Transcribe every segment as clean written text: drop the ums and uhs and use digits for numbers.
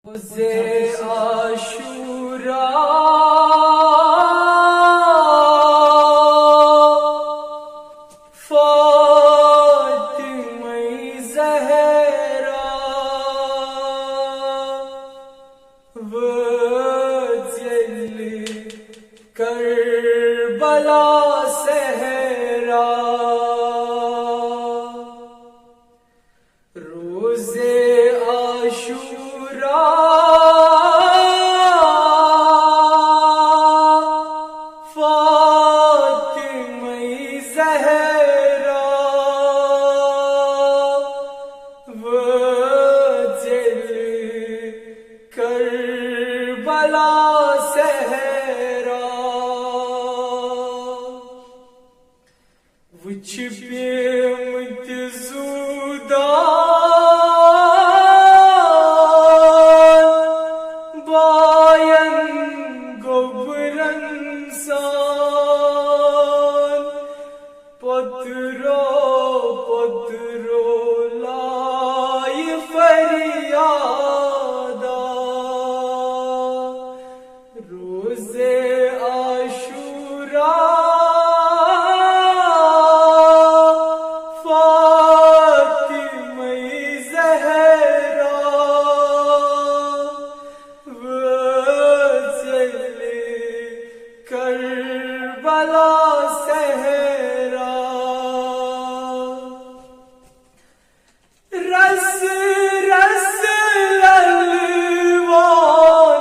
روز عاشورا فاطمہ زہرا وجل کربلا صحرا روز عاشورا فاطمہ زہرا وجل کربلا صحرا وچھ پیمت زودان باین گبرنسان پترو لای فریادا روز عاشورا فاطمہ زہرا وجل کربلا صحرا رس رس للوان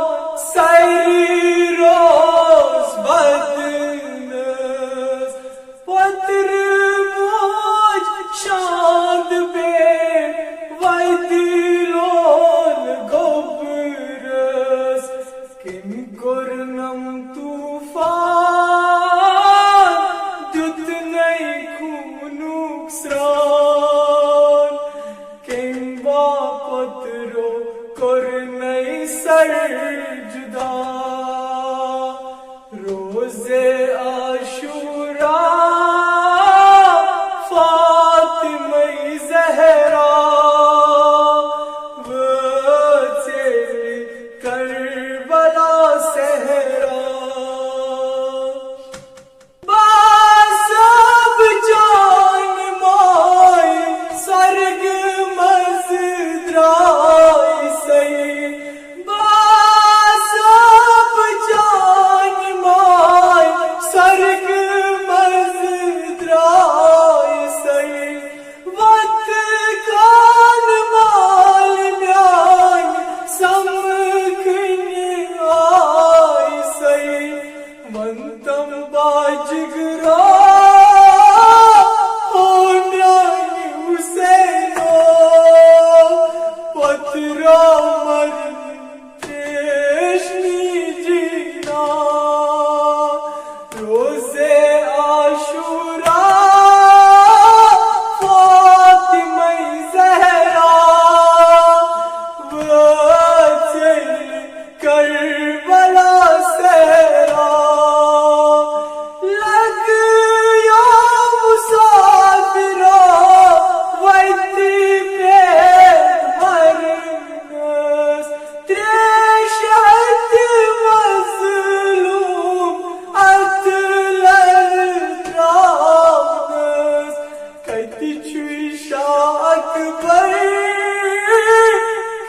سیری روز بدنس پتر موج شاند بے ویدیلون گوبرس کن کرنم طوفان دت نئی خونوک سران کن با پترو کرنئی سر جدا روز عاشورا فاطمہ زہرا وجل کربلا صحرا باسب جان مائی سرگ مزدرائی سی باسب جان مائی سرگ مزدرائی سی وقت کان مال میان سمکھنی آئی سی منتم باجگرا او میانی حسینو پترا مرن تیشنی جینا روز عاشورا فاطمہ زہرا وجل کربلا صحرا لگ یا مسافرا ویتی پیٹ مرنس تریشت مظلوم اتلر ترابنس کتی چوی شاہ اکبر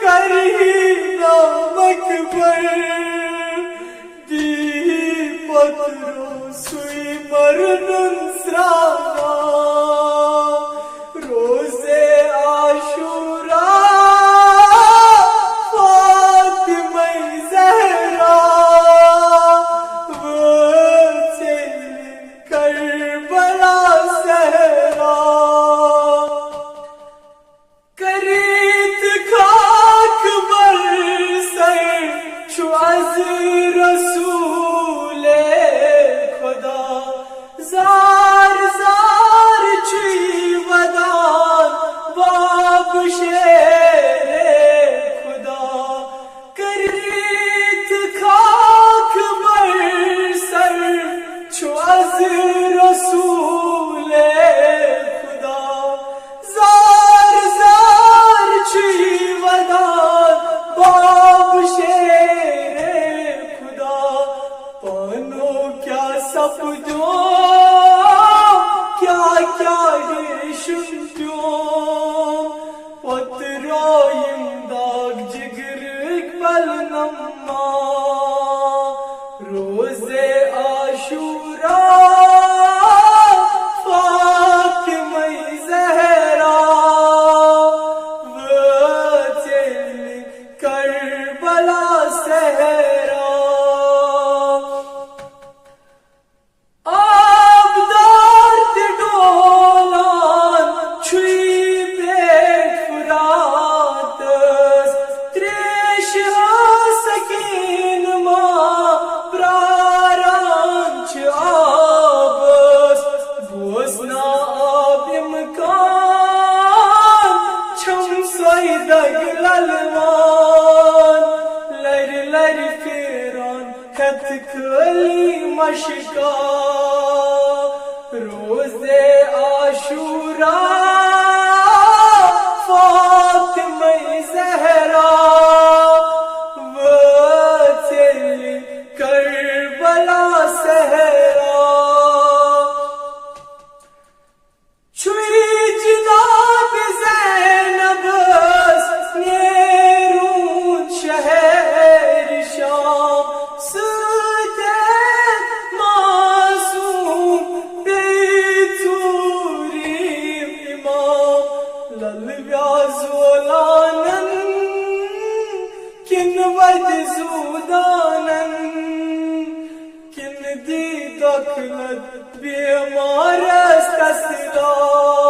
کرہی نام اکبر دی پترو سوی مرنن سرانا روز عاشورا فاطمہ زہرا وجل کربلا صحرا کریت خاک بر سر چو از رسول خدا زار زار لما روز عاشورا فاطمہ زہرا وچل کربلا صحرا آبدار ڈولان چھوئی بیٹ فراتس تریش سکین ماں پراران چھ آبس بوزنا آب امکان چھم سوئی دگ للوان لر لر فیران خط کھلی مشکا روز عاشورا فاطمہ زہرا وچل کربلا صحرا چھوئی جناب زینب نیرون شہر شام کن ود زودانن کن دی دخلت بیمار است اسرار